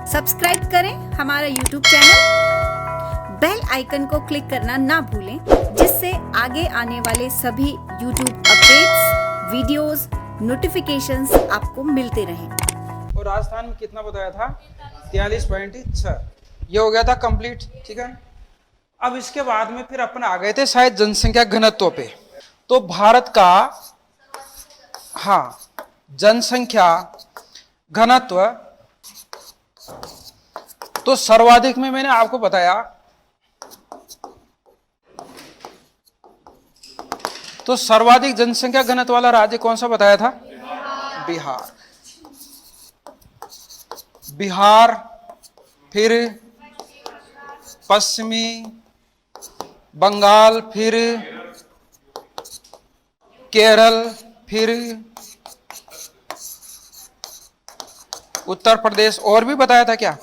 Subscribe करें हमारा YouTube channel, bell icon को क्लिक करना ना भूलें, जिससे आगे आने वाले सभी यूट्यूब अपडेट्स, वीडियोस, नोटिफिकेशंस आपको मिलते रहें। और राजस्थान में कितना बताया था? 43.6। ये हो गया था कंप्लीट, ठीक है। अब इसके बाद में फिर अपन आ गए थे शायद जनसंख्या घनत्व पे। तो भारत का, हाँ, जनसंख्या घनत्व तो सर्वाधिक में मैंने आपको बताया, तो सर्वाधिक जनसंख्या घनत्व वाला राज्य कौन सा बताया था? बिहार। बिहार, फिर पश्चिमी बंगाल, फिर केरल, फिर उत्तर प्रदेश, और भी बताया था क्या?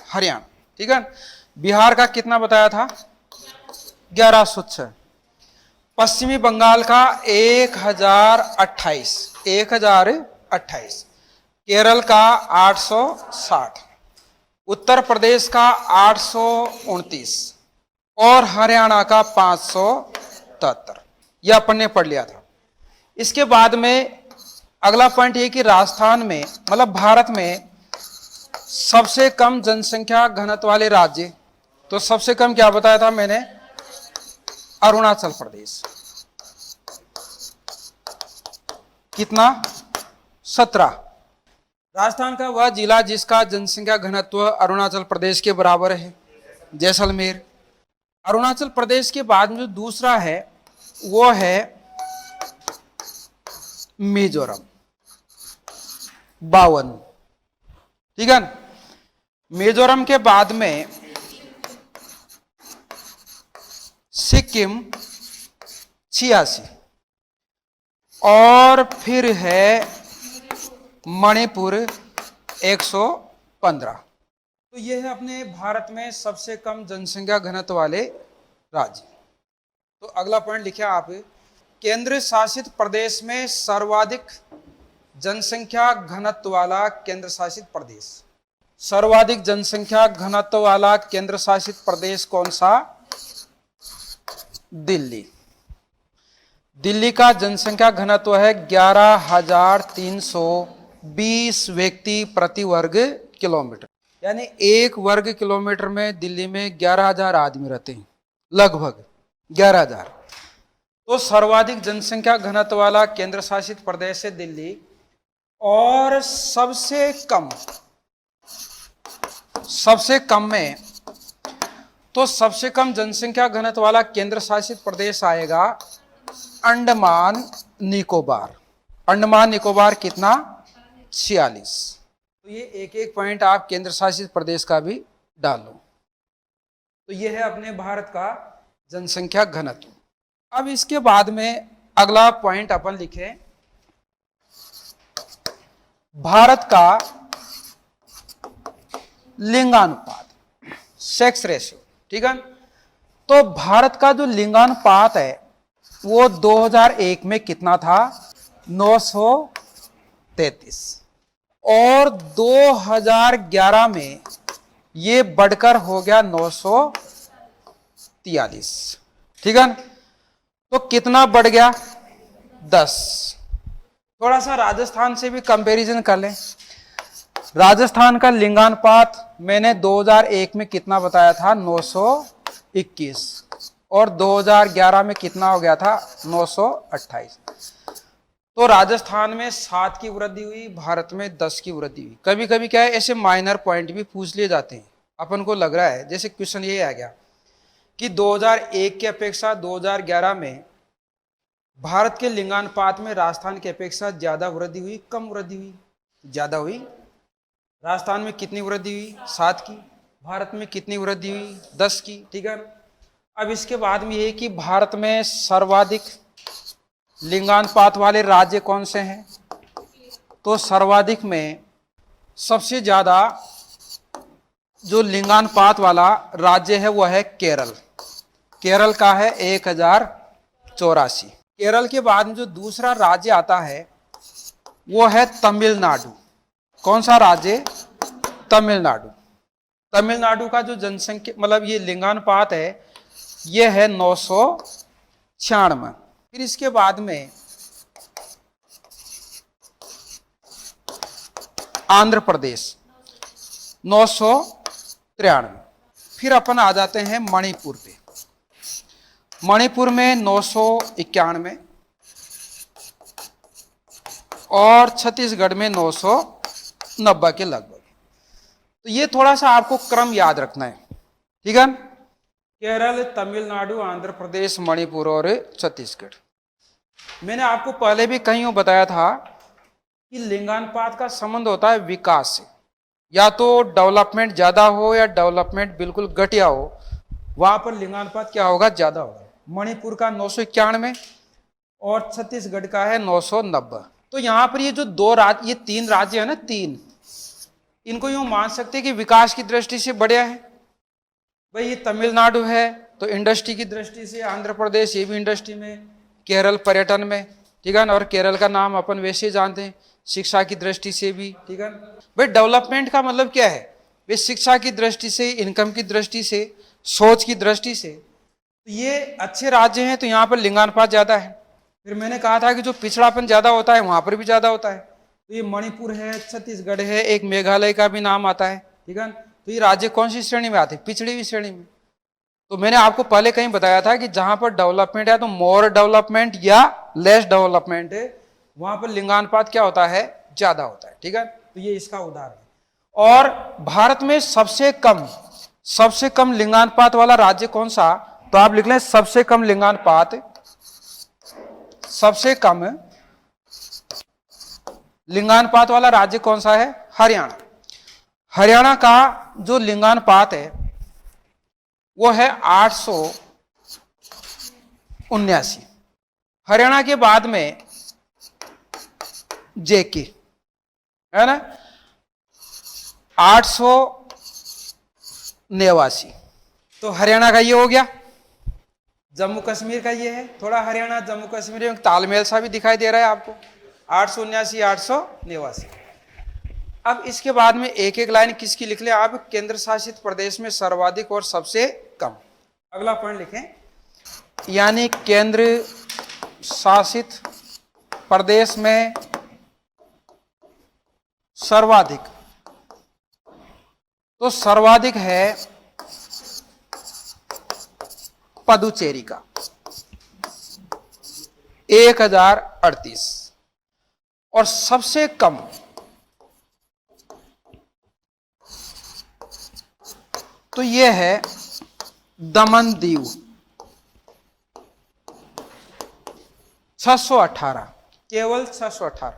हरियाणा, ठीक है। बिहार का कितना बताया था? 1106। पश्चिमी बंगाल का 1028। केरल का 860। उत्तर प्रदेश का 829 और हरियाणा का 573। यह अपन ने पढ़ लिया था। इसके बाद में अगला पॉइंट ये कि राजस्थान में, मतलब भारत में सबसे कम जनसंख्या घनत्व वाले राज्य, तो सबसे कम क्या बताया था मैंने? अरुणाचल प्रदेश। कितना? 17। राजस्थान का वह जिला जिसका जनसंख्या घनत्व अरुणाचल प्रदेश के बराबर है, जैसलमेर। अरुणाचल प्रदेश के बाद में जो दूसरा है वो है मिजोरम, 52, ठीक है। मिजोरम के बाद में सिक्किम 86 और फिर है मणिपुर 115। तो ये है अपने भारत में सबसे कम जनसंख्या घनत्व वाले राज्य। तो अगला पॉइंट लिखे आप, केंद्र शासित प्रदेश में सर्वाधिक जनसंख्या घनत्व वाला केंद्र शासित प्रदेश। सर्वाधिक जनसंख्या घनत्व वाला केंद्र शासित प्रदेश कौन सा? दिल्ली। दिल्ली का जनसंख्या घनत्व है 11,320 व्यक्ति प्रति वर्ग किलोमीटर, यानी एक वर्ग किलोमीटर में दिल्ली में 11,000 आदमी रहते हैं, लगभग 11,000। तो सर्वाधिक जनसंख्या घनत्व वाला केंद्र शासित प्रदेश है दिल्ली। और सबसे कम में, तो सबसे कम जनसंख्या घनत्व वाला केंद्र शासित प्रदेश आएगा अंडमान निकोबार। अंडमान निकोबार कितना? 46। तो ये एक एक पॉइंट आप केंद्र शासित प्रदेश का भी डाल लो। तो ये है अपने भारत का जनसंख्या घनत्व। अब इसके बाद में अगला पॉइंट अपन लिखे, भारत का लिंगानुपात, सेक्स रेशियो, ठीक है। तो भारत का जो लिंगानुपात है वो 2001 में कितना था? 933 और 2011 में ये बढ़कर हो गया 943, ठीक है। तो कितना बढ़ गया? 10। थोड़ा सा राजस्थान से भी कंपैरिजन कर लें। राजस्थान का लिंगानुपात मैंने 2001 में कितना बताया था? 921 और 2011 में कितना हो गया था? 928। तो राजस्थान में 7 की वृद्धि हुई, भारत में 10 की वृद्धि हुई। कभी कभी क्या है, ऐसे माइनर पॉइंट भी पूछ लिए जाते हैं। अपन को लग रहा है जैसे क्वेश्चन ये आ गया कि 2001 की अपेक्षा 2011 में भारत के लिंगानुपात में राजस्थान की अपेक्षा ज्यादा वृद्धि हुई, कम वृद्धि हुई? ज्यादा हुई। राजस्थान में कितनी वृद्धि हुई? 7 की। भारत में कितनी वृद्धि हुई? 10 की, ठीक है। अब इसके बाद में ये कि भारत में सर्वाधिक लिंगानुपात वाले राज्य कौन से हैं? तो सर्वाधिक में सबसे ज्यादा जो लिंगानुपात वाला राज्य है वो है केरल। केरल का है 1084। केरल के बाद में जो दूसरा राज्य आता है वो है तमिलनाडु। कौन सा राज्य? तमिलनाडु। तमिलनाडु का जो जनसंख्या मतलब ये लिंगानुपात है ये है 996। फिर इसके बाद में आंध्र प्रदेश 993। फिर अपन आ जाते हैं मणिपुर पे। मणिपुर में 991 और छत्तीसगढ़ में 990 के लगभग। तो ये थोड़ा सा आपको क्रम याद रखना है, ठीक है। केरल, तमिलनाडु, आंध्र प्रदेश, मणिपुर और छत्तीसगढ़। मैंने आपको पहले भी कहीं बताया था कि लिंगानुपात का संबंध होता है विकास से। या तो डेवलपमेंट ज्यादा हो या डेवलपमेंट बिल्कुल घटिया हो, वहां पर लिंगानुपात क्या होगा? ज्यादा होगा। मणिपुर का 991 और छत्तीसगढ़ का है 990। तो यहां पर ये जो दो राज्य, ये तीन राज्य है ना, तीन, इनको यूं मान सकते हैं कि विकास की दृष्टि से बढ़िया है। भाई ये तमिलनाडु है तो इंडस्ट्री की दृष्टि से, आंध्र प्रदेश ये भी इंडस्ट्री में, केरल पर्यटन में, ठीक है ना। और केरल का नाम अपन वैसे ही जानते हैं, शिक्षा की दृष्टि से भी, ठीक है। भाई डेवलपमेंट का मतलब क्या है? वे शिक्षा की दृष्टि से, इनकम की दृष्टि से, सोच की दृष्टि से तो ये अच्छे राज्य हैं, तो यहाँ पर लिंगानुपात ज्यादा है। फिर मैंने कहा था कि जो पिछड़ापन ज्यादा होता है वहां पर भी ज्यादा होता है। तो ये मणिपुर है, छत्तीसगढ़ है, एक मेघालय का भी नाम आता है, ठीक है। तो ये राज्य कौन सी श्रेणी में आते हैं? पिछड़ी हुई श्रेणी में। तो मैंने आपको पहले कहीं बताया था कि जहां पर डेवलपमेंट है तो मोर डेवलपमेंट या लेस डेवलपमेंट है, वहां पर लिंगानुपात क्या होता है? ज्यादा होता है, ठीक है। तो ये इसका उदाहरण है। और भारत में सबसे कम लिंगानुपात वाला राज्य कौन सा? तो आप लिख लें सबसे कम लिंगानुपात, सबसे कम लिंगानुपात वाला राज्य कौन सा है? हरियाणा। हरियाणा का जो लिंगानुपात है वो है 879। हरियाणा के बाद में जेके है ना, 889। तो हरियाणा का ये हो गया। जम्मू कश्मीर का ये है, थोड़ा हरियाणा जम्मू कश्मीर में तालमेल सा भी दिखाई दे रहा है आपको, 879, 889। अब इसके बाद में एक एक लाइन किसकी लिख लें आप? केंद्र शासित प्रदेश में सर्वाधिक और सबसे कम। अगला पॉइंट लिखें, यानी केंद्र शासित प्रदेश में सर्वाधिक, तो सर्वाधिक है पुदुचेरी का 1038 और सबसे कम तो ये है दमन दीव 618, केवल 618।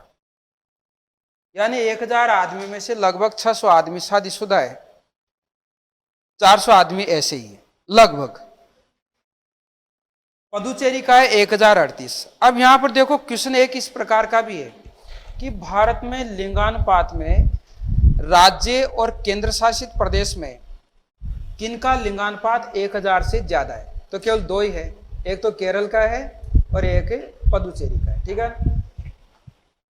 यानी 1000 आदमी में से लगभग 600 आदमी शादीशुदा है, 400 आदमी ऐसे ही है लगभग। पुदुचेरी का है 1038। अब यहां पर देखो क्वेश्चन एक इस प्रकार का भी है कि भारत में लिंगानुपात में राज्य और केंद्र शासित प्रदेश में किनका लिंगानुपात 1000 से ज्यादा है? तो केवल दो ही है, एक तो केरल का है और एक पुदुचेरी का है, ठीक है।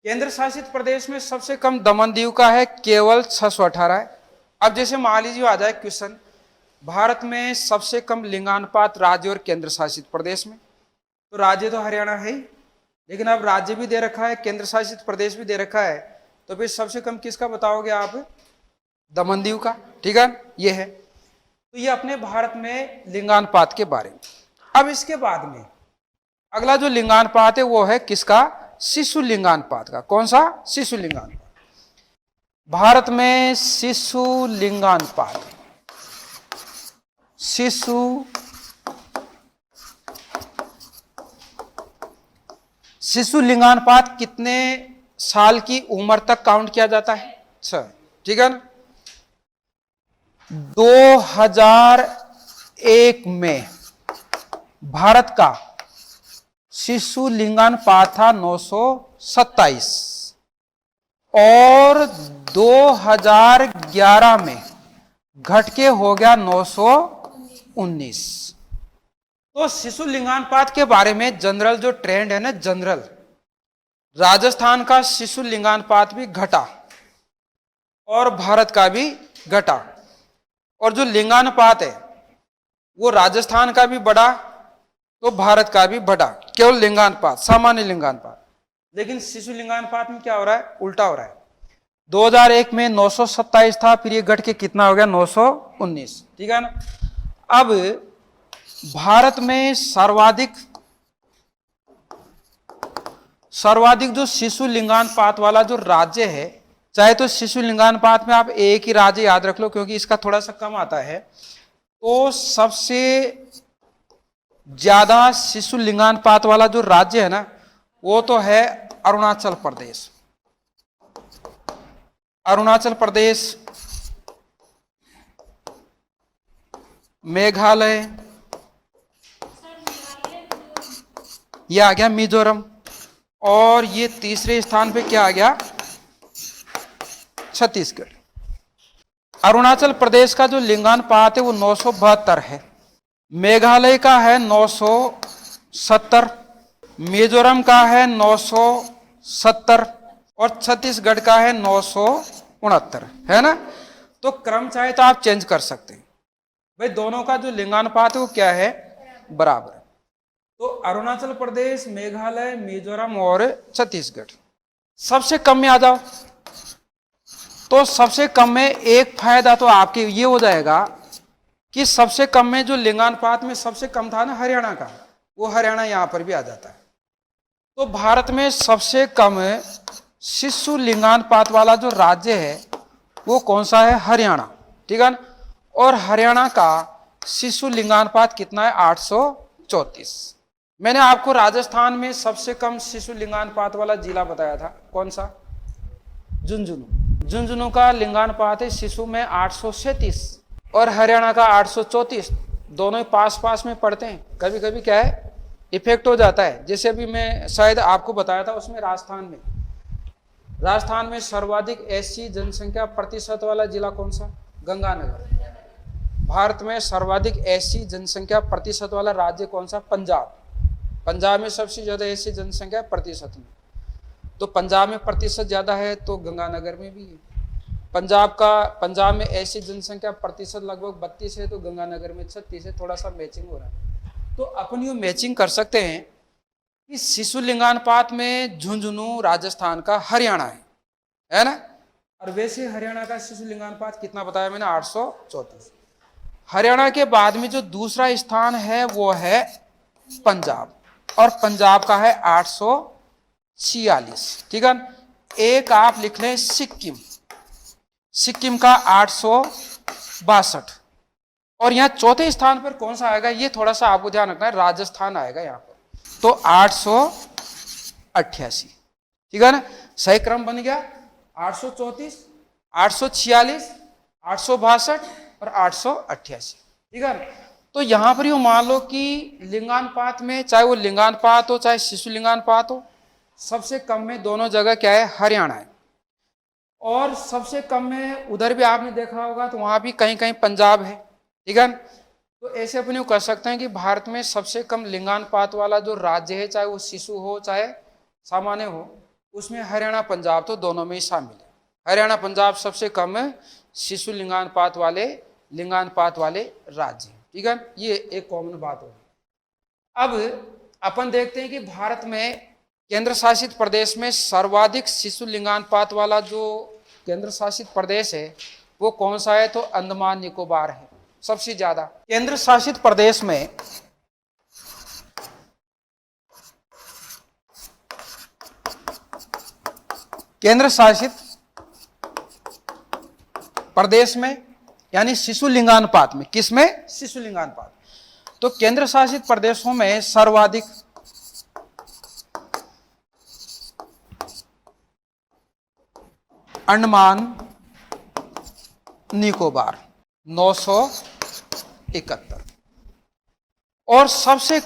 केंद्र शासित प्रदेश में सबसे कम दमन दीव का है, केवल 618 है। अब जैसे मान लीजिए आ जाए क्वेश्चन, भारत में सबसे कम लिंगानुपात राज्य और केंद्र शासित प्रदेश में, तो राज्य तो हरियाणा है ही, लेकिन अब राज्य भी दे रखा है, केंद्र शासित प्रदेश भी दे रखा है, तो फिर सबसे कम किसका बताओगे आप? दमन दीव का, ठीक है। ये है, तो ये अपने भारत में लिंगानुपात के बारे में। अब इसके बाद में अगला जो लिंगानुपात है वो है किसका? शिशु लिंगानुपात का। कौन सा? शिशु लिंगानुपात। भारत में शिशु लिंगानुपात, शिशु लिंगानुपात कितने साल की उम्र तक काउंट किया जाता है? 6, ठीक है ना। 2001 में भारत का शिशु लिंगानुपात था 927 और 2011 में घट के हो गया 919। तो शिशु लिंगानुपात के बारे में जनरल जो ट्रेंड है ना, जनरल राजस्थान का शिशु लिंगानुपात भी घटा और भारत का भी घटा। और जो लिंगानुपात है वो राजस्थान का भी बढ़ा तो भारत का भी बढ़ा, केवल लिंगानुपात, सामान्य लिंगानुपात। लेकिन शिशु लिंगानुपात में क्या हो रहा है, उल्टा हो रहा है। 2001 में 927 था, फिर ये घट के कितना हो गया, 919। ठीक है ना। अब भारत में सर्वाधिक जो शिशु लिंगानुपात वाला जो राज्य है, चाहे तो शिशु लिंगानुपात में आप एक ही राज्य याद रख लो क्योंकि इसका थोड़ा सा कम आता है, तो सबसे ज्यादा शिशु लिंगानुपात वाला जो राज्य है ना वो तो है अरुणाचल प्रदेश। अरुणाचल प्रदेश, मेघालय, ये आ गया मिजोरम, और ये तीसरे स्थान पे क्या आ गया, छत्तीसगढ़। अरुणाचल प्रदेश का जो लिंगानुपात है वो 972 है, मेघालय का है 970, मिजोरम का है 970 और छत्तीसगढ़ का है 969, है ना। तो क्रम चाहे तो आप चेंज कर सकते हैं भाई, दोनों का जो लिंगानुपात है वो क्या है, बराबर। तो अरुणाचल प्रदेश, मेघालय, मिजोरम और छत्तीसगढ़। सबसे कम में आ जाओ, तो सबसे कम में एक फायदा तो आपके ये हो जाएगा कि सबसे कम में जो लिंगानुपात में सबसे कम था ना हरियाणा का, वो हरियाणा यहां पर भी आ जाता है। तो भारत में सबसे कम शिशु लिंगानुपात वाला जो राज्य है वो कौन सा है, हरियाणा। ठीक है ना। और हरियाणा का शिशु लिंगानुपात कितना है, 834। मैंने आपको राजस्थान में सबसे कम शिशु लिंगानुपात वाला जिला बताया था, कौन सा, झुंझुनू। झुंझुनू का लिंगानुपात है शिशु में 837 और हरियाणा का 834। दोनों ही पास पास में पड़ते हैं, कभी कभी क्या है इफेक्ट हो जाता है। जैसे अभी मैं शायद आपको बताया था उसमें राजस्थान में सर्वाधिक एससी जनसंख्या प्रतिशत वाला जिला कौन सा, गंगानगर। भारत में सर्वाधिक एससी जनसंख्या प्रतिशत वाला राज्य कौन सा, पंजाब। पंजाब में सबसे ज्यादा एससी जनसंख्या प्रतिशत में, तो पंजाब में प्रतिशत ज्यादा है तो गंगानगर में भी है। पंजाब में एससी जनसंख्या प्रतिशत लगभग 32 है तो गंगानगर में 36 है, थोड़ा सा मैचिंग हो रहा है। तो अपन यूँ मैचिंग कर सकते हैं कि शिशु लिंगानुपात में झुंझुनू राजस्थान का हरियाणा है ना। और वैसे हरियाणा का शिशु लिंगानुपात कितना बताया मैंने, 834। हरियाणा के बाद में जो दूसरा स्थान है वो है पंजाब, और पंजाब का है 846। ठीक है। एक आप लिख लें सिक्किम, सिक्किम का 862। और यहाँ चौथे स्थान पर कौन सा आएगा, ये थोड़ा सा आपको ध्यान रखना है, राजस्थान आएगा यहाँ पर, तो 888। ठीक है ना। सही क्रम बन गया, 834, 846, 862 और 888। ठीक है ना। तो यहां पर यूं मान लो कि लिंगानुपात में, चाहे वो लिंगानुपात हो चाहे शिशु लिंगानुपात हो, सबसे कम में दोनों जगह क्या है, हरियाणा है। और सबसे कम में उधर भी आपने देखा होगा तो वहां भी कहीं कहीं पंजाब है। ठीक है। तो ऐसे अपन यूं कर सकते हैं कि भारत में सबसे कम लिंगानुपात वाला जो राज्य है, चाहे वो शिशु हो चाहे सामान्य हो, उसमें हरियाणा पंजाब तो दोनों में ही शामिल है। हरियाणा पंजाब सबसे कम शिशु लिंगानुपात वाले राज्य। ठीक है। ये एक कॉमन बात होगी। अब अपन देखते हैं कि भारत में केंद्र शासित प्रदेश में सर्वाधिक शिशु लिंगानुपात वाला जो केंद्र शासित प्रदेश है वो कौन सा है, तो अंडमान निकोबार है सबसे ज्यादा। केंद्र शासित प्रदेश में यानी शिशु लिंगानुपात में, किसमें, शिशु लिंगानुपात। तो केंद्र शासित प्रदेशों में सर्वाधिक अंडमान निकोबार 971, और सबसे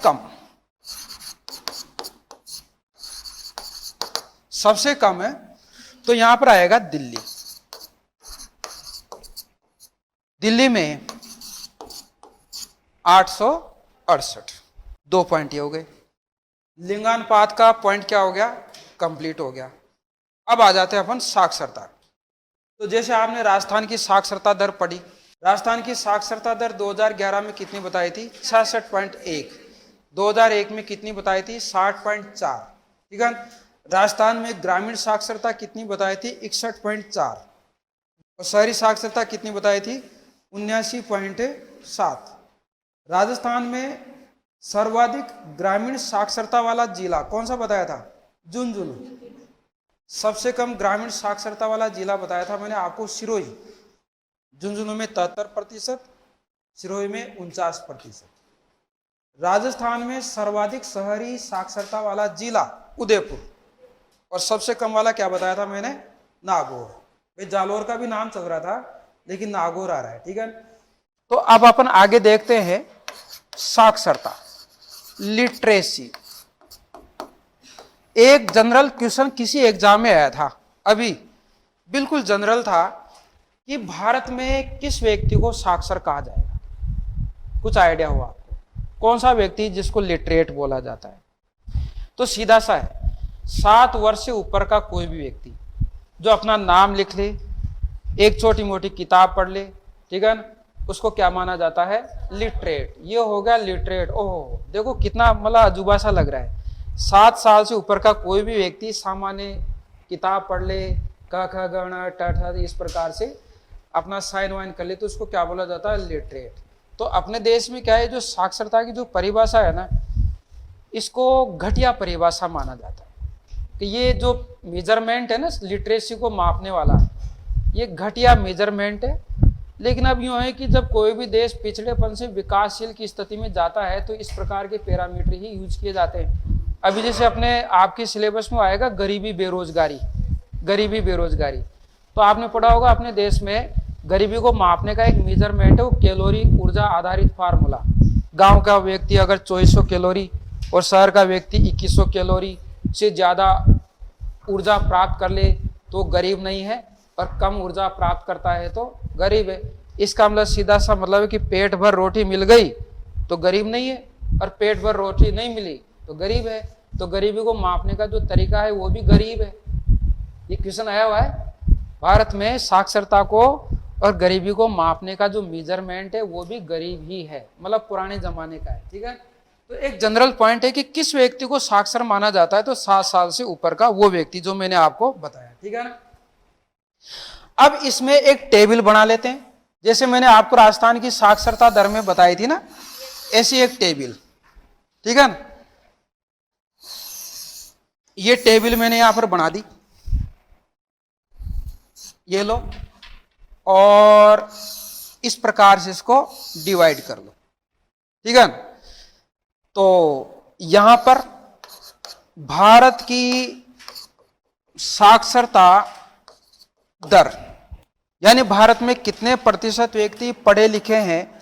कम है तो यहां पर आएगा दिल्ली। दिल्ली में 868। 2 पॉइंट ये हो गए। लिंगानुपात का पॉइंट क्या हो गया, कंप्लीट हो गया। अब आ जाते हैं अपन साक्षरता। तो जैसे आपने राजस्थान की साक्षरता दर पढ़ी, राजस्थान की साक्षरता दर 2011 में कितनी बताई थी? 66.1। 2001 में कितनी बताई थी? 60.4। ठीक है। राजस्थान में ग्रामीण साक्षरता कितनी बताई थी? 61.4। और शहरी साक्षरता कितनी बताई थी? 79.7। राजस्थान में सर्वाधिक ग्रामीण साक्षरता वाला जिला कौन सा बताया था? झुंझुनू। सबसे कम ग्रामीण साक्षरता वाला जिला बताया था मैंने आपको सिरोही। झुंझुनू में 73%, सिरोही में 49%। राजस्थान में सर्वाधिक शहरी साक्षरता वाला जिला उदयपुर, और सबसे कम वाला क्या बताया था मैंने? नागौर। भाई जालोर का भी नाम चल रहा था लेकिन नागौर आ रहा है। ठीक है। तो अब अपन आगे देखते हैं साक्षरता, लिटरेसी। एक जनरल क्वेश्चन किसी एग्जाम में आया था अभी, बिल्कुल जनरल था कि भारत में किस व्यक्ति को साक्षर कहा जाएगा? कुछ आइडिया हुआ आपको? कौन सा व्यक्ति जिसको लिटरेट बोला जाता है? तो सीधा सा है, 7 वर्ष से ऊपर का कोई भी व्यक्ति जो अपना नाम लिख ले, एक छोटी मोटी किताब पढ़ ले, ठीक है ना, उसको क्या माना जाता है? लिटरेट। ये हो गया लिटरेट। ओह देखो कितना मतलब अजूबा सा लग रहा है। 7 साल से ऊपर का कोई भी व्यक्ति सामान्य किताब पढ़ ले, क ख ग ण ट ठ इस प्रकार से अपना साइन वाइन कर ले, तो उसको क्या बोला जाता है? लिटरेट। तो अपने देश में क्या है, जो साक्षरता की जो परिभाषा है ना, इसको घटिया परिभाषा माना जाता है कि ये जो मेजरमेंट है ना लिटरेसी को मापने वाला, ये घटिया मेजरमेंट है। लेकिन अब यूँ है कि जब कोई भी देश पिछड़ेपन से विकासशील की स्थिति में जाता है तो इस प्रकार के पैरामीटर ही यूज किए जाते हैं। अभी जैसे अपने आपके सिलेबस में आएगा गरीबी बेरोजगारी, गरीबी बेरोजगारी, तो आपने पढ़ा होगा अपने देश में गरीबी को मापने का एक मेजरमेंट है वो कैलोरी ऊर्जा आधारित फार्मूला। गांव का व्यक्ति अगर 2400 कैलोरी और शहर का व्यक्ति 2100 कैलोरी से ज़्यादा ऊर्जा प्राप्त कर ले तो गरीब नहीं है, और कम ऊर्जा प्राप्त करता है तो गरीब है। इसका मतलब सीधा सा मतलब है कि पेट भर रोटी मिल गई तो गरीब नहीं है, और पेट भर रोटी नहीं मिली तो गरीब है। तो गरीबी को मापने का जो तरीका है वो भी गरीब है। ये क्वेश्चन आया हुआ है। भारत में साक्षरता को और गरीबी को मापने का जो मेजरमेंट है वो भी गरीब ही है, मतलब पुराने जमाने का है। ठीक है। तो एक जनरल पॉइंट है कि किस व्यक्ति को साक्षर माना जाता है, तो 7 साल से ऊपर का वो व्यक्ति, जो मैंने आपको बताया। ठीक है ना। अब इसमें एक टेबल बना लेते हैं, जैसे मैंने आपको राजस्थान की साक्षरता दर में बताई थी ना, ऐसी एक टेबल। ठीक है ना। ये टेबल मैंने यहां पर बना दी, ये लो, और इस प्रकार से इसको डिवाइड कर लो। ठीक है। तो यहां पर भारत की साक्षरता दर, यानी भारत में कितने प्रतिशत व्यक्ति पढ़े लिखे हैं?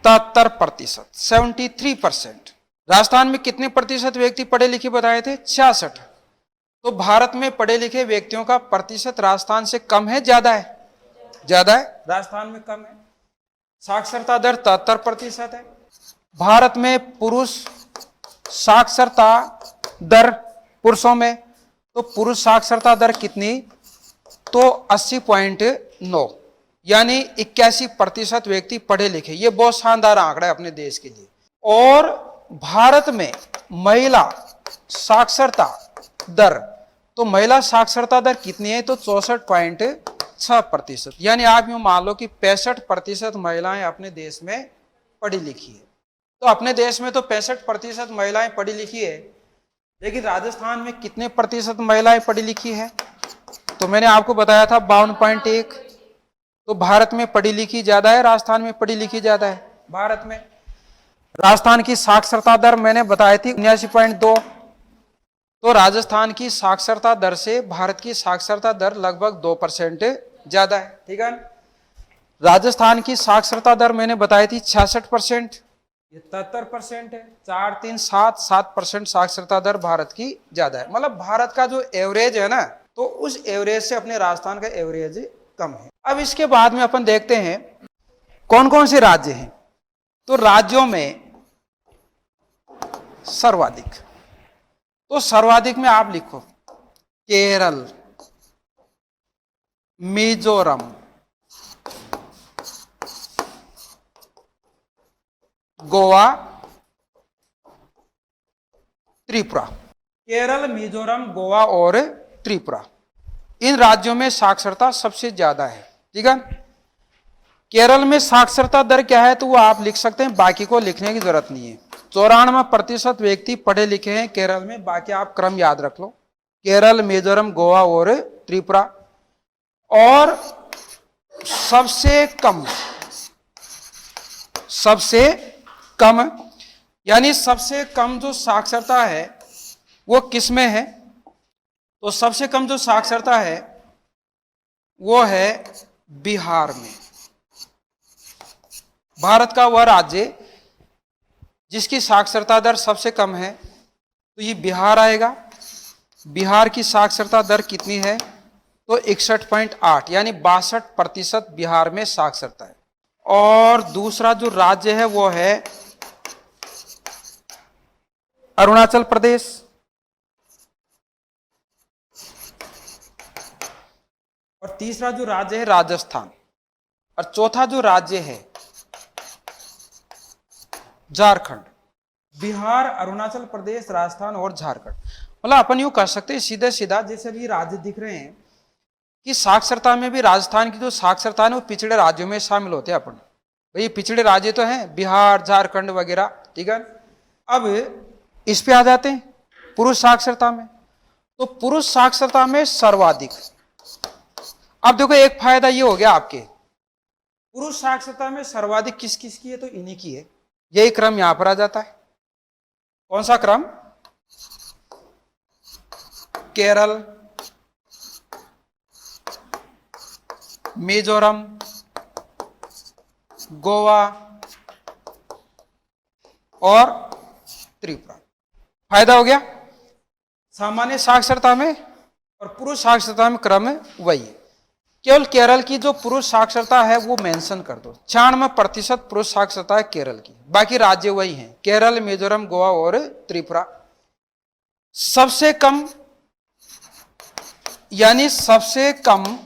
73%, 73%। राजस्थान में कितने प्रतिशत व्यक्ति पढ़े लिखे बताए थे? 66। तो भारत में पढ़े लिखे व्यक्तियों का प्रतिशत राजस्थान से कम है, ज्यादा है? ज्यादा है, राजस्थान में कम है। साक्षरता दर 73% है। भारत में पुरुष साक्षरता दर, पुरुषों में तो पुरुष साक्षरता दर कितनी? तो 80.9, यानी 81% व्यक्ति पढ़े लिखे। ये बहुत शानदार आंकड़ा है अपने देश के लिए। और भारत में महिला साक्षरता दर, तो महिला साक्षरता दर कितनी है? तो 64.6%, यानी आप यूं मान लो कि 65% महिलाएं अपने देश में पढ़ी लिखी है। तो अपने देश में तो 65% महिलाएं पढ़ी लिखी है, लेकिन राजस्थान में कितने प्रतिशत महिलाएं पढ़ी लिखी है? तो मैंने आपको बताया था 52.1। तो भारत में पढ़ी लिखी ज्यादा है, राजस्थान में पढ़ी लिखी ज्यादा है। भारत में राजस्थान की साक्षरता दर मैंने बताई थी 79.2। तो राजस्थान की साक्षरता दर से भारत की साक्षरता दर लगभग 2% ज्यादा है। ठीक है। राजस्थान की साक्षरता दर मैंने बताई थी 66%, ये 73% है। 4 3 7 7% साक्षरता दर भारत की ज्यादा है। मतलब भारत का जो एवरेज है ना, तो उस एवरेज से अपने राजस्थान का एवरेज कम है। अब इसके बाद में अपन देखते हैं कौन कौन से राज्य हैं। तो राज्यों में सर्वाधिक, तो सर्वाधिक में आप लिखो केरल, मिजोरम, गोवा, त्रिपुरा। केरल, मिजोरम, गोवा और त्रिपुरा, इन राज्यों में साक्षरता सबसे ज्यादा है। ठीक है। केरल में साक्षरता दर क्या है तो वो आप लिख सकते हैं, बाकी को लिखने की जरूरत नहीं है। 94% व्यक्ति पढ़े लिखे हैं केरल में, बाकी आप क्रम याद रख लो, केरल, मिजोरम, गोवा और त्रिपुरा। और सबसे कम यानी सबसे कम जो साक्षरता है वो किस में है, तो सबसे कम जो साक्षरता है वो है बिहार में। भारत का वह राज्य जिसकी साक्षरता दर सबसे कम है तो ये बिहार आएगा। बिहार की साक्षरता दर कितनी है तो 61.8 यानी 62% बिहार में साक्षरता है। और दूसरा जो राज्य है वो है अरुणाचल प्रदेश। और तीसरा जो राज्य है राजस्थान। और चौथा जो राज्य है झारखंड। बिहार, अरुणाचल प्रदेश, राजस्थान और झारखंड। मतलब अपन यूं कर सकते हैं सीधे सीधा, जैसे भी राज्य दिख रहे हैं कि साक्षरता में भी राजस्थान की जो साक्षरता है वो पिछड़े राज्यों में शामिल होते हैं। अपन भाई पिछड़े राज्य तो हैं बिहार, झारखंड वगैरह। ठीक है। अब इस पे आ जाते हैं पुरुष साक्षरता में। तो पुरुष साक्षरता में सर्वाधिक, अब देखो एक फायदा ये हो गया आपके, पुरुष साक्षरता में सर्वाधिक किस किस की है तो इन्हीं की है। यही क्रम यहां पर आ जाता है। कौन सा क्रम? केरल, मिजोरम, गोवा और त्रिपुरा। फायदा हो गया सामान्य साक्षरता में, और पुरुष साक्षरता में क्रम वही है। केवल केरल की जो पुरुष साक्षरता है वो मेंशन कर दो। 96% पुरुष साक्षरता है केरल की, बाकी राज्य वही हैं, केरल, मिजोरम, गोवा और त्रिपुरा। सबसे कम यानी सबसे कम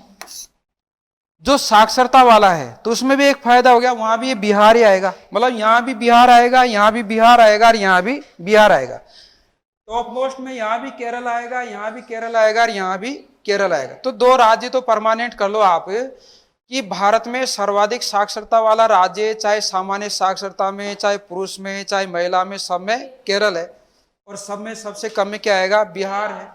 जो साक्षरता वाला है तो उसमें भी एक फायदा हो गया, वहां भी ये बिहार ही आएगा। मतलब यहां भी बिहार आएगा, यहां भी बिहार आएगा और यहां भी बिहार आएगा। टॉप मोस्ट में यहां भी केरल आएगा, यहां भी केरल आएगा और यहां भी केरल आएगा। तो दो राज्य तो परमानेंट कर लो आप कि भारत में सर्वाधिक साक्षरता वाला राज्य, चाहे सामान्य साक्षरता में, चाहे पुरुष में, चाहे महिला में, सब में केरल है। और सब में सबसे कम में क्या आएगा? बिहार है।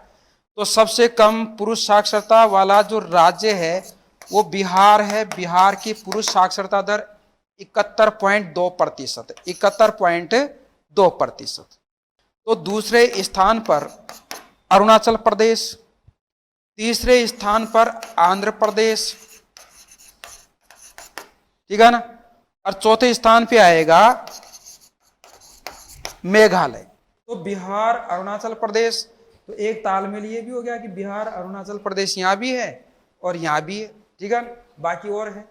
तो सबसे कम पुरुष साक्षरता वाला जो राज्य है वो बिहार है। बिहार की पुरुष साक्षरता दर 71.2%, 71.2%। तो दूसरे स्थान पर अरुणाचल प्रदेश, तीसरे स्थान पर आंध्र प्रदेश, ठीक है ना, और चौथे स्थान पे आएगा मेघालय। तो बिहार, अरुणाचल प्रदेश, तो एक तालमेल ये भी हो गया कि बिहार, अरुणाचल प्रदेश यहां भी है और यहां भी है। ठीक है, बाकी और है।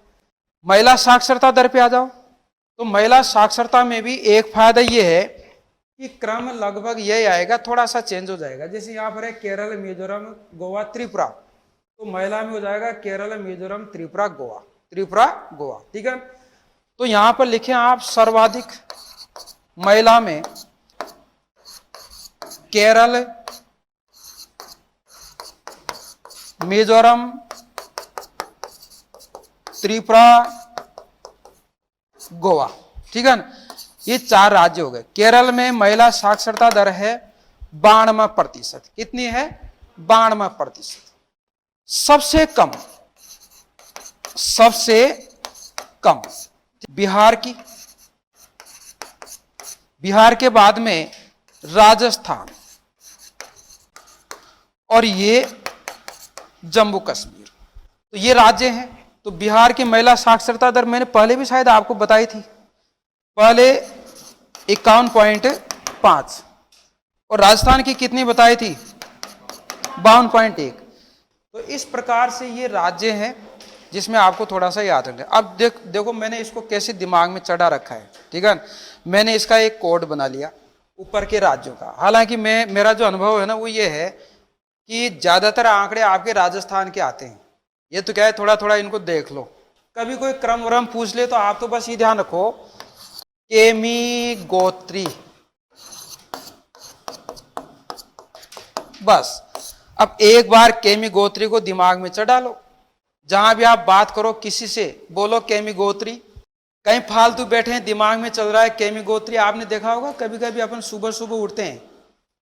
महिला साक्षरता दर पे आ जाओ। तो महिला साक्षरता में भी एक फायदा ये है कि क्रम लगभग यही आएगा, थोड़ा सा चेंज हो जाएगा। जैसे यहाँ पर है केरल, मिजोरम, गोवा, त्रिपुरा, तो महिला में हो जाएगा केरल, मिजोरम, त्रिपुरा, गोवा, त्रिपुरा, गोवा। ठीक है। तो यहां पर लिखें आप सर्वाधिक महिला में केरल, मिजोरम, त्रिपुरा, गोवा। ठीक है ना, ये चार राज्य हो गए। केरल में महिला साक्षरता दर है 92%। कितनी है? 92%। सबसे कम बिहार की, बिहार के बाद में राजस्थान और ये जम्मू कश्मीर। तो ये राज्य हैं। तो बिहार की महिला साक्षरता दर मैंने पहले भी शायद आपको बताई थी, पहले 51.5, और राजस्थान की कितनी बताई थी? 52.1। तो इस प्रकार से ये राज्य हैं जिसमें आपको थोड़ा सा याद रखना है। अब देखो मैंने इसको कैसे दिमाग में चढ़ा रखा है। ठीक है, मैंने इसका एक कोड बना लिया ऊपर के राज्यों का। हालांकि मेरा जो अनुभव है ना वो ये है कि ज्यादातर आंकड़े आपके राजस्थान के आते हैं, ये तो क्या है, थोड़ा थोड़ा इनको देख लो। कभी कोई क्रम वरम पूछ ले तो आप तो बस ये ध्यान रखो, केमी गोत्री, बस। अब एक बार केमी गोत्री को दिमाग में चढ़ा लो, जहां भी आप बात करो किसी से बोलो केमी गोत्री। कहीं फालतू बैठे हैं, दिमाग में चल रहा है केमी गोत्री। आपने देखा होगा कभी कभी अपन सुबह सुबह उठते हैं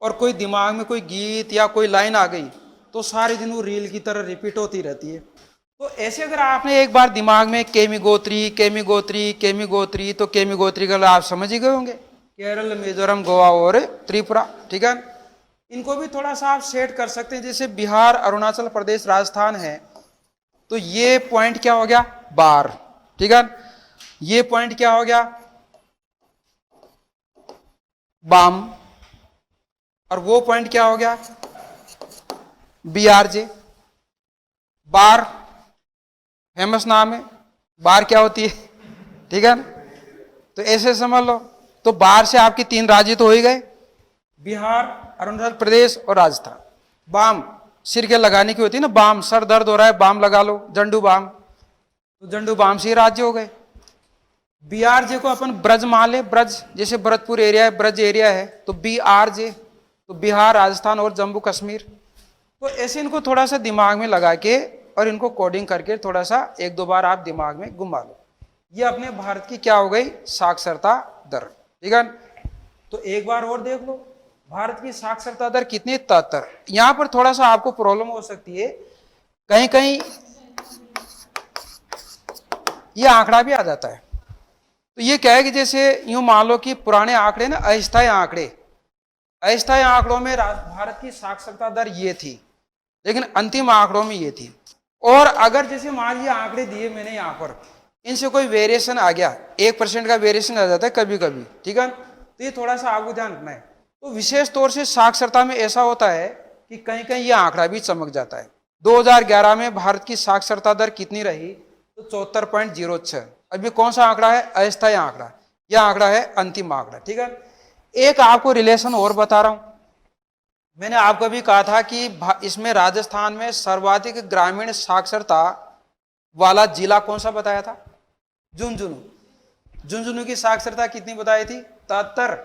और कोई दिमाग में कोई गीत या कोई लाइन आ गई तो सारे दिन वो रील की तरह रिपीट होती रहती है। तो ऐसे अगर आपने एक बार दिमाग में केमी गोत्री केमी गोत्री केमी गोत्री, तो केमी गोत्री का आप समझ ही गए होंगे, केरल, मिजोरम, गोवा और त्रिपुरा। ठीक है, इनको भी थोड़ा सा आप सेट कर सकते हैं। जैसे बिहार, अरुणाचल प्रदेश, राजस्थान है, तो ये पॉइंट क्या हो गया, बार। ठीक है, ये पॉइंट क्या हो गया, बाम, और वो पॉइंट क्या हो गया, बीआरजे। बार फेमस नाम है, बार क्या होती है। ठीक है, तो ऐसे समझ लो। तो बार से आपके 3 राज्य तो हो ही गए, बिहार, अरुणाचल प्रदेश और राजस्थान। बाम सिर के लगाने की होती है ना, बाम, सर दर्द हो रहा है बाम लगा लो, जंडू बाम, तो जंडू बाम से राज्य हो गए। बीआरजे को अपन ब्रज मान ले, ब्रज, जैसे भरतपुर एरिया है, ब्रज एरिया है, तो बीआरजे, तो बिहार, राजस्थान और जम्मू कश्मीर। तो ऐसे इनको थोड़ा सा दिमाग में लगा के और इनको कोडिंग करके थोड़ा सा 1-2 बार आप दिमाग में घुमा लो। ये अपने भारत की क्या हो गई, साक्षरता दर। ठीक है, तो एक बार और देख लो, भारत की साक्षरता दर कितनी, 73। यहां पर थोड़ा सा आपको प्रॉब्लम हो सकती है, कहीं कहीं ये आंकड़ा भी आ जाता है। तो ये क्या है कि जैसे यूं मान लो कि पुराने आंकड़े ना, अस्थायी आंकड़े, अस्थायी आंकड़ों में भारत की साक्षरता दर ये थी, लेकिन अंतिम आंकड़ों में ये थी। और अगर जैसे मान लीजिए आंकड़े दिए मैंने यहाँ पर, इनसे कोई वेरिएशन आ गया, 1% का वेरिएशन आ जाता है कभी कभी। ठीक है, तो ये थोड़ा सा आपको ध्यान रखना है। तो विशेष तौर से साक्षरता में ऐसा होता है कि कहीं कहीं ये आंकड़ा भी चमक जाता है। 2011 में भारत की साक्षरता दर कितनी रही, तो 74.06। अभी कौन सा आंकड़ा है, अस्थायी आंकड़ा, यह आंकड़ा है अंतिम आंकड़ा। ठीक है, एक आपको रिलेशन और बता रहा हूं, मैंने आपको भी कहा था कि इसमें राजस्थान में सर्वाधिक ग्रामीण साक्षरता वाला जिला कौन सा बताया था, झुंझुनू। झुंझुनू की साक्षरता कितनी बताई थी, 73।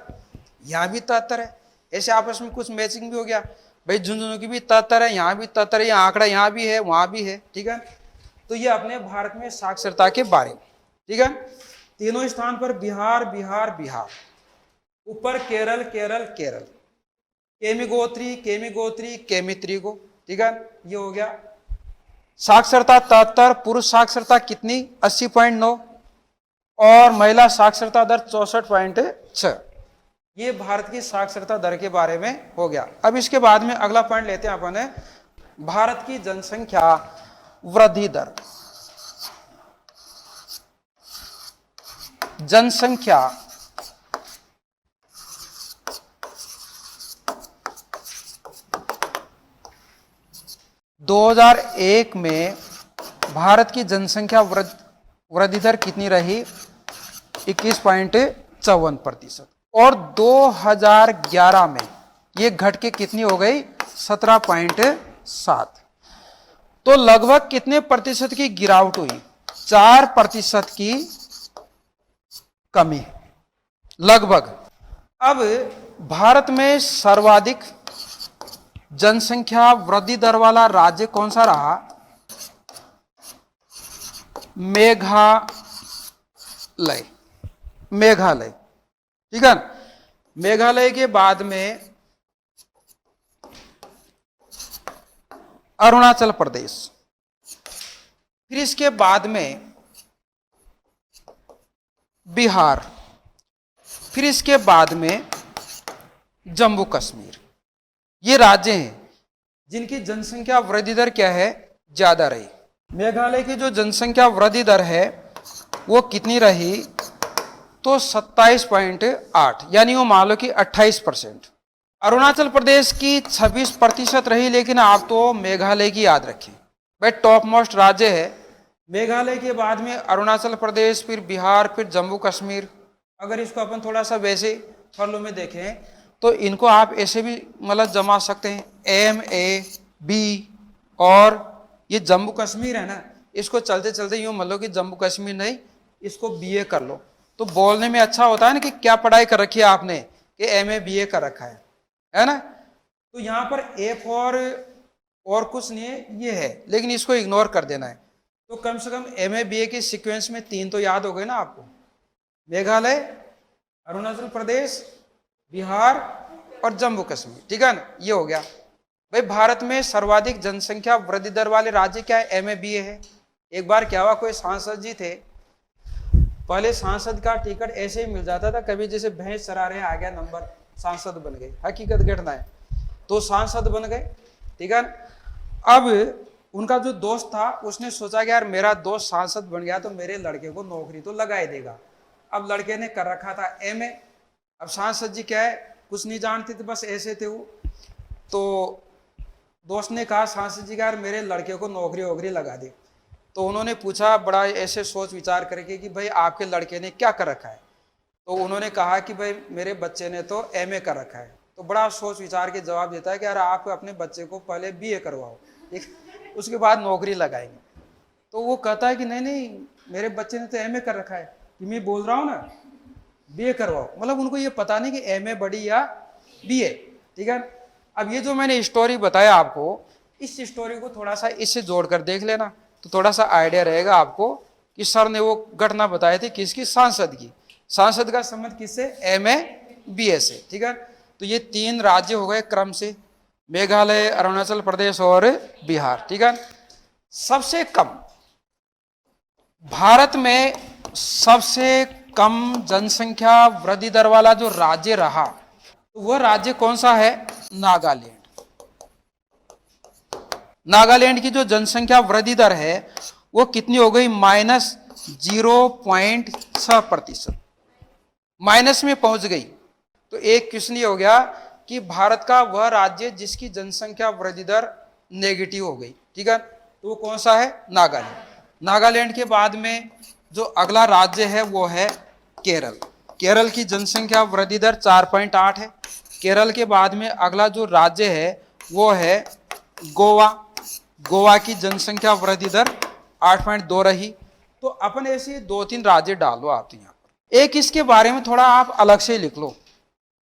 यहां भी 73 है। ऐसे आपस में कुछ मैचिंग भी हो गया, भाई झुंझुनू की भी 73 है, यहाँ भी 73 है, आंकड़ा यहाँ भी है वहां भी है। ठीक है, तो ये अपने भारत में साक्षरता के बारे में। ठीक है, तीनों स्थान पर बिहार बिहार बिहार, ऊपर केरल केरल केरल, केमी गोत्री केमी गोत्री केमी त्रिगो। ठीक है, ये हो गया साक्षरता 73, पुरुष साक्षरता कितनी, 80.9, और महिला साक्षरता दर 64.6। ये भारत की साक्षरता दर के बारे में हो गया। अब इसके बाद में अगला पॉइंट लेते हैं अपन, भारत की जनसंख्या वृद्धि दर। जनसंख्या दो 2001 में भारत की जनसंख्या वृद्धि दर कितनी रही, 21.54%, और 2011 में ये घट के कितनी हो गई, 17.7। तो लगभग कितने प्रतिशत की गिरावट हुई, 4% की कमी लगभग। अब भारत में सर्वाधिक जनसंख्या वृद्धि दर वाला राज्य कौन सा रहा, मेघालय। मेघालय, ठीक है, मेघालय के बाद में अरुणाचल प्रदेश, फिर इसके बाद में बिहार, फिर इसके बाद में जम्मू कश्मीर। ये राज्य हैं जिनकी जनसंख्या वृद्धि दर क्या है, ज्यादा रही। मेघालय की जो जनसंख्या वृद्धि दर है वो कितनी रही, तो 27.8, यानी वो मान लो कि 28%। अरुणाचल प्रदेश की 26% रही, लेकिन आप तो मेघालय की याद रखें भाई, टॉप मोस्ट राज्य है। मेघालय के बाद में अरुणाचल प्रदेश, फिर बिहार, फिर जम्मू कश्मीर। अगर इसको अपन थोड़ा सा वैसे फॉर्मूले में देखें तो इनको आप ऐसे भी मतलब जमा सकते हैं, MAB, और ये जम्मू कश्मीर है ना, इसको चलते चलते यूं मान लो कि जम्मू कश्मीर नहीं, इसको बीए कर लो, तो बोलने में अच्छा होता है ना कि क्या पढ़ाई कर रखी है आपने, कि एमए बीए कर रखा है ना। तो यहाँ पर एफ और कुछ नहीं है, ये है, लेकिन इसको इग्नोर कर देना है। तो कम से कम एमए बीए के सीक्वेंस में 3 तो याद हो गए ना आपको, मेघालय, अरुणाचल प्रदेश, बिहार और जम्मू कश्मीर, ठीक है ना, ये हो गया। भाई भारत में सर्वाधिक जनसंख्या वृद्धि दर वाले राज्य क्या है, एमए बीए है। एक बार क्या हुआ, कोई सांसद जी थे, पहले सांसद का टिकट ऐसे ही मिल जाता था, कभी जैसे भैंस चरा रहे आ गया नंबर, सांसद बन गए, हकीकत घटना है, तो सांसद बन गए, ठीक है। अब उनका जो दोस्त था उसने सोचा कि यार मेरा दोस्त सांसद बन गया तो मेरे लड़के को नौकरी तो लगा ही देगा। अब लड़के ने कर रखा था एमए, अब सांसद जी क्या है, कुछ नहीं जानते थे, बस ऐसे थे वो। तो दोस्त ने कहा सांसद जी का यार मेरे लड़के को नौकरी वोकरी लगा दे। तो उन्होंने पूछा बड़ा ऐसे सोच विचार करके कि भाई आपके लड़के ने क्या कर रखा है, तो उन्होंने कहा कि भाई मेरे बच्चे ने तो एमए कर रखा है। तो बड़ा सोच विचार के जवाब देता है कि यार आप अपने बच्चे को पहले बीए करवाओ, ठीक, उसके बाद नौकरी लगाएंगे। तो वो कहता है कि नहीं नहीं, मेरे बच्चे ने तो एमए कर रखा है, कि मैं बोल रहा हूँ ना बीए करवाओ। मतलब उनको ये पता नहीं कि एमए बड़ी या बीए, ठीक है। अब ये जो मैंने स्टोरी बताया आपको, इस स्टोरी को थोड़ा सा इससे जोड़कर देख लेना, तो थोड़ा सा आइडिया रहेगा आपको कि सर ने वो घटना बताई थी किसकी, सांसद की। सांसद का संबंध किससे, एमए बीए से, ठीक है। तो ये 3 राज्य हो गए क्रम से, मेघालय, अरुणाचल प्रदेश और बिहार, ठीक है। सबसे कम, भारत में सबसे कम जनसंख्या वृद्धि दर वाला जो राज्य रहा, तो वह राज्य कौन सा है, नागालैंड। नागालैंड की जो जनसंख्या वृद्धि दर है वो कितनी हो गई, -0.6%, माइनस में पहुंच गई। तो एक क्वेश्चन ये हो गया कि भारत का वह राज्य जिसकी जनसंख्या वृद्धि दर नेगेटिव हो गई, ठीक है, तो वो कौन सा है, नागालैंड। नागालैंड के बाद में जो अगला राज्य है वो है केरल। केरल की जनसंख्या वृद्धि दर 4.8 है। केरल के बाद में अगला जो राज्य है वो है गोवा। गोवा की जनसंख्या वृद्धि दर 8.2 रही। तो अपन ऐसे 2-3 राज्य डाल लो आप यहाँ पर। एक इसके बारे में थोड़ा आप अलग से लिख लो,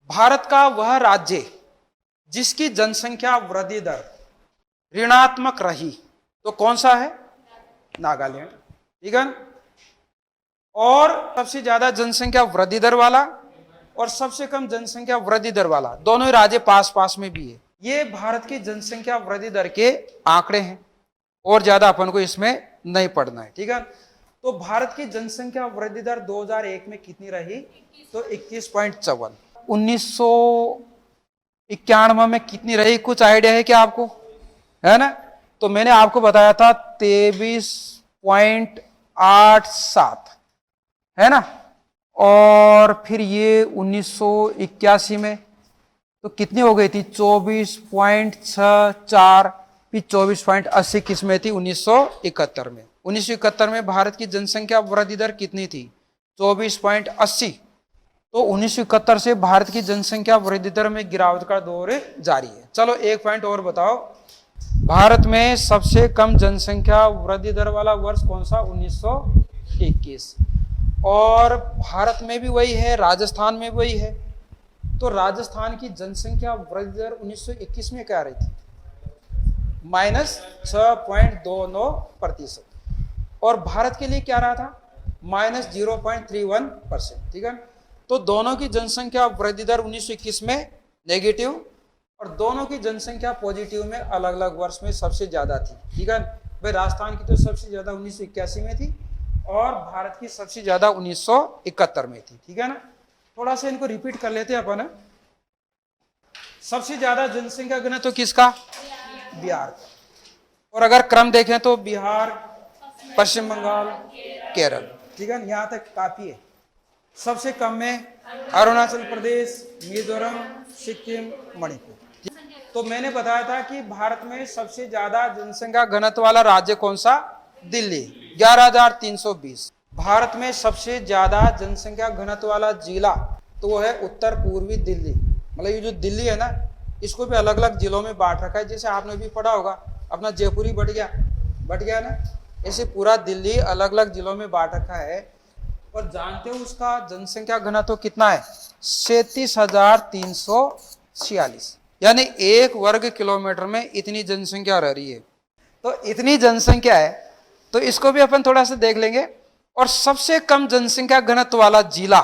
भारत का वह राज्य जिसकी जनसंख्या वृद्धि दर ऋणात्मक रही, तो कौन सा है, नागालैंड, ठीक है। और सबसे ज्यादा जनसंख्या वृद्धि दर वाला और सबसे कम जनसंख्या वृद्धि दर वाला, दोनों ही राज्य पास पास में भी है। ये भारत की जनसंख्या वृद्धि दर के आंकड़े हैं, और ज्यादा अपन को इसमें नहीं पढ़ना है, ठीक है। तो भारत की जनसंख्या वृद्धि दर 2001 में कितनी रही, तो 21.54। 1991 में कितनी रही, कुछ आइडिया है क्या आपको, है ना। तो मैंने आपको बताया था 23.87, है ना। और फिर ये 1981 में तो कितनी हो गई थी, 24.64, फिर 24.80 किसमें थी, 1971 में। 1971 में भारत की जनसंख्या वृद्धि दर कितनी थी, 24.80। तो 1971 से भारत की जनसंख्या वृद्धि दर में गिरावट का दौर जारी है। चलो एक पॉइंट और बताओ, भारत में सबसे कम जनसंख्या वृद्धि दर वाला वर्ष कौन सा, 1921। और भारत में भी वही है, राजस्थान में वही है। तो राजस्थान की जनसंख्या वृद्धि दर 1921 में क्या रही थी, -6.29%। और भारत के लिए क्या रहा था, -0.31%, ठीक है। तो दोनों की जनसंख्या वृद्धि दर 1921 में नेगेटिव और दोनों की जनसंख्या पॉजिटिव में अलग अलग वर्ष में सबसे ज्यादा थी, ठीक है भाई। राजस्थान की तो सबसे ज्यादा 1981 में थी और भारत की सबसे ज्यादा 1971 में थी, ठीक है ना। थोड़ा सा इनको रिपीट कर लेते हैं अपन। सबसे ज्यादा जनसंख्या घनत्व तो किसका, बिहार का। और अगर क्रम देखें तो बिहार, पश्चिम बंगाल, केरल, ठीक है, यहाँ तक काफी है। सबसे कम में अरुणाचल प्रदेश, मिजोरम, सिक्किम, मणिपुर। तो मैंने बताया था कि भारत में सबसे ज्यादा जनसंख्या घनत्व वाला राज्य कौन सा, दिल्ली, 11,320। भारत में सबसे ज्यादा जनसंख्या घनत्व वाला जिला तो वो है उत्तर पूर्वी दिल्ली। मतलब ये जो दिल्ली है ना, इसको भी अलग अलग जिलों में बांट रखा है। जैसे आपने भी पढ़ा होगा, अपना जयपुर ही बढ़ गया, बट गया ना। ऐसे पूरा दिल्ली अलग अलग जिलों में बांट रखा है। और जानते हो उसका जनसंख्या घनत्व कितना है? 37,346, यानी 1 वर्ग किलोमीटर में इतनी जनसंख्या रह रही है। तो इतनी जनसंख्या है, तो इसको भी अपन थोड़ा सा देख लेंगे। और सबसे कम जनसंख्या घनत्व वाला जिला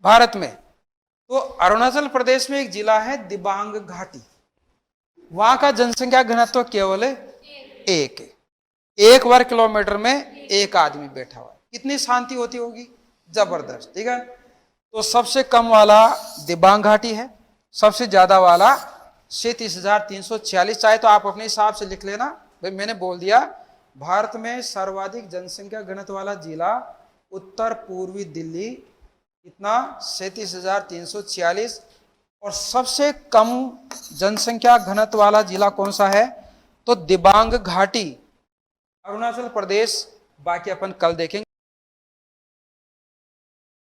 भारत में, तो अरुणाचल प्रदेश में एक जिला है दिबांग घाटी, वहां का जनसंख्या घनत्व केवल 1 है। 1 वर्ग किलोमीटर में 1 आदमी बैठा हुआ है। कितनी शांति होती होगी, जबरदस्त। ठीक है, तो सबसे कम वाला दिबांग घाटी है, सबसे ज्यादा वाला 37,346। चाहे तो आप अपने हिसाब से लिख लेना, भाई मैंने बोल दिया भारत में सर्वाधिक जनसंख्या घनत्व वाला जिला उत्तर पूर्वी दिल्ली, इतना 37,346। और सबसे कम जनसंख्या घनत्व वाला जिला कौन सा है? तो दिबांग घाटी, अरुणाचल प्रदेश। बाकी अपन कल देखेंगे।